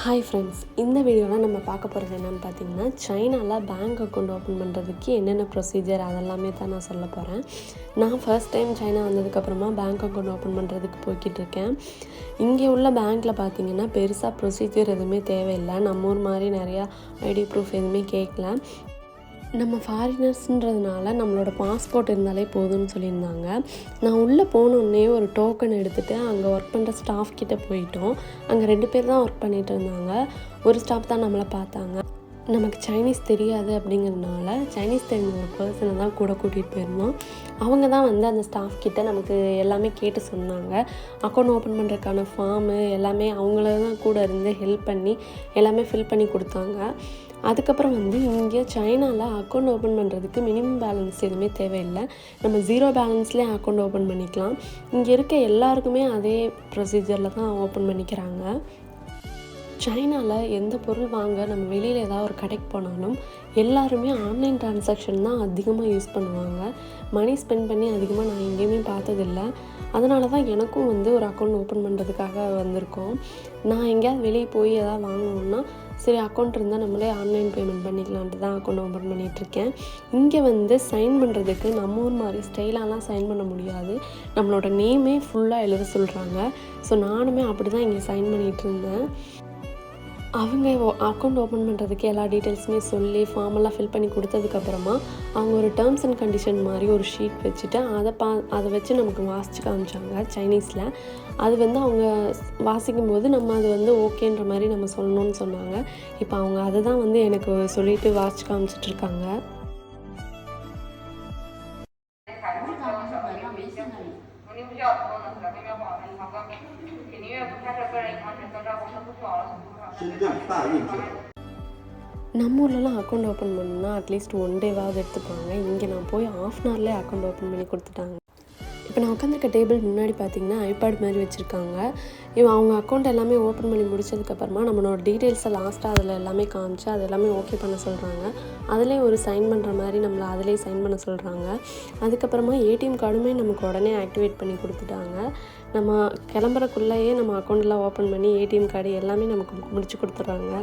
Hi friends, இந்த வீடியோவில் நம்ம பார்க்க போகிறது என்னென்னு பார்த்தீங்கன்னா, சைனாவில் பேங்க் அக்கௌண்ட் ஓப்பன் பண்ணுறதுக்கு என்னென்ன ப்ரொசீஜர் அதெல்லாமே தான் நான் சொல்ல போகிறேன். நான் ஃபர்ஸ்ட் டைம் சைனா வந்ததுக்கப்புறமா பேங்க் அக்கௌண்ட் ஓப்பன் பண்ணுறதுக்கு போய்கிட்டு இருக்கேன். இங்கே உள்ள பேங்க்கில் பார்த்தீங்கன்னா பெருசாக ப்ரொசீஜர் எதுவுமே தேவையில்லை. நம்ம ஊர் மாதிரி நிறையா ஐடி ப்ரூஃப் எதுவுமே கேட்கல. நம்ம ஃபாரினர்ஸ்ன்றதுனால நம்மளோட பாஸ்போர்ட் இருந்தாலே போதும்னு சொல்லியிருந்தாங்க. நான் உள்ளே போனோடனே ஒரு டோக்கன் எடுத்துகிட்டு அங்கே ஒர்க் பண்ணுற ஸ்டாஃப் கிட்டே போயிட்டோம். அங்கே 2 பேர் தான் ஒர்க் பண்ணிகிட்டு இருந்தாங்க. ஒரு ஸ்டாஃப் தான் நம்மளை பார்த்தாங்க. நமக்கு சைனீஸ் தெரியாது அப்படிங்கிறதுனால சைனீஸ் தெரிஞ்ச ஒரு பர்சனை தான் கூட கூட்டிகிட்டு போயிருந்தோம். அவங்க தான் அந்த ஸ்டாஃப் கிட்ட நமக்கு எல்லாமே கேட்டு சொன்னாங்க. அக்கௌண்ட் ஓப்பன் பண்ணுறதுக்கான ஃபார்மு எல்லாமே அவங்கள தான் கூட இருந்து ஹெல்ப் பண்ணி எல்லாமே ஃபில் பண்ணி கொடுத்தாங்க. அதுக்கப்புறம் இங்கே சைனாவில் அக்கௌண்ட் ஓப்பன் பண்ணுறதுக்கு மினிமம் பேலன்ஸ் எதுவுமே தேவையில்லை. நம்ம 0 பேலன்ஸ்லேயே அக்கௌண்ட் ஓப்பன் பண்ணிக்கலாம். இங்கே இருக்க எல்லாருக்குமே அதே ப்ரொசீஜரில் தான் ஓப்பன் பண்ணிக்கிறாங்க. சைனாவில் எந்த பொருள் வாங்க நம்ம வெளியில் ஏதாவது ஒரு கடைக்கு போனாலும் எல்லாருமே ஆன்லைன் ட்ரான்சாக்ஷன் தான் அதிகமாக யூஸ் பண்ணுவாங்க. மணி ஸ்பெண்ட் பண்ணி அதிகமாக நான் எங்கேயுமே பார்த்ததில்லை. அதனால தான் எனக்கும் ஒரு அக்கௌண்ட் ஓப்பன் பண்ணுறதுக்காக வந்திருக்கோம். நான் எங்கேயாவது வெளியே போய் எதாவது வாங்கணுன்னா சரி அக்கௌண்ட் இருந்தால் நம்மளே ஆன்லைன் பேமெண்ட் பண்ணிக்கலான்ட்டு தான் அக்கௌண்ட் ஓப்பன் பண்ணிகிட்ருக்கேன். இங்கே சைன் பண்ணுறதுக்கு நம்ம ஊர் மாதிரி ஸ்டைலாலாம் சைன் பண்ண முடியாது. நம்மளோட நேமே ஃபுல்லாக எழுத சொல்கிறாங்க. ஸோ நானுமே அப்படி தான் இங்கே சைன் பண்ணிகிட்டு இருந்தேன். அவங்க அக்கௌண்ட் ஓப்பன் பண்ணுறதுக்கு எல்லா டீட்டெயில்ஸுமே சொல்லி ஃபார்மெல்லாம் ஃபில் பண்ணி கொடுத்ததுக்கப்புறமா அவங்க ஒரு டேர்ம்ஸ் அண்ட் கண்டிஷன் மாதிரி ஒரு ஷீட் வச்சுட்டு அதை வச்சு நமக்கு வாசித்து காமிச்சாங்க சைனீஸில். அது அவங்க வாசிக்கும் போது நம்ம அது ஓகேன்ற மாதிரி நம்ம சொல்லணும்னு சொன்னாங்க. இப்போ அவங்க அதை தான் எனக்கு சொல்லிவிட்டு வாசித்து காமிச்சிட்ருக்காங்க. நம்ம ஊர்லலாம் அக்கௌண்ட் ஓப்பன் பண்ணால் அட்லீஸ்ட் 1 டேவாவது எடுத்துப்பாங்க. இங்கே நான் போய் 1/2 hourலேயே அக்கௌண்ட் ஓப்பன் பண்ணி கொடுத்துட்டாங்க. இப்போ நான் உட்காந்துருக்க டேபிள் முன்னாடி பார்த்தீங்கன்னா ஐபேட் மாதிரி வச்சுருக்காங்க. அவங்க அக்கௌண்ட் எல்லாமே ஓப்பன் பண்ணி முடிச்சதுக்கப்புறமா நம்மளோட டீட்டெயில்ஸை லாஸ்ட்டாக அதில் எல்லாமே காமிச்சு அது எல்லாமே ஓகே பண்ண சொல்கிறாங்க. அதிலே ஒரு சைன் பண்ணுற மாதிரி நம்மளை அதிலே சைன் பண்ண சொல்கிறாங்க. அதுக்கப்புறமா ஏடிஎம் கார்டுமே நமக்கு உடனே ஆக்டிவேட் பண்ணி கொடுத்துட்டாங்க. நம்ம கிளம்புறக்குள்ளேயே நம்ம அக்கௌண்ட்லாம் ஓப்பன் பண்ணி ஏடிஎம் கார்டு எல்லாமே நமக்கு முடிச்சு கொடுத்துட்றாங்க.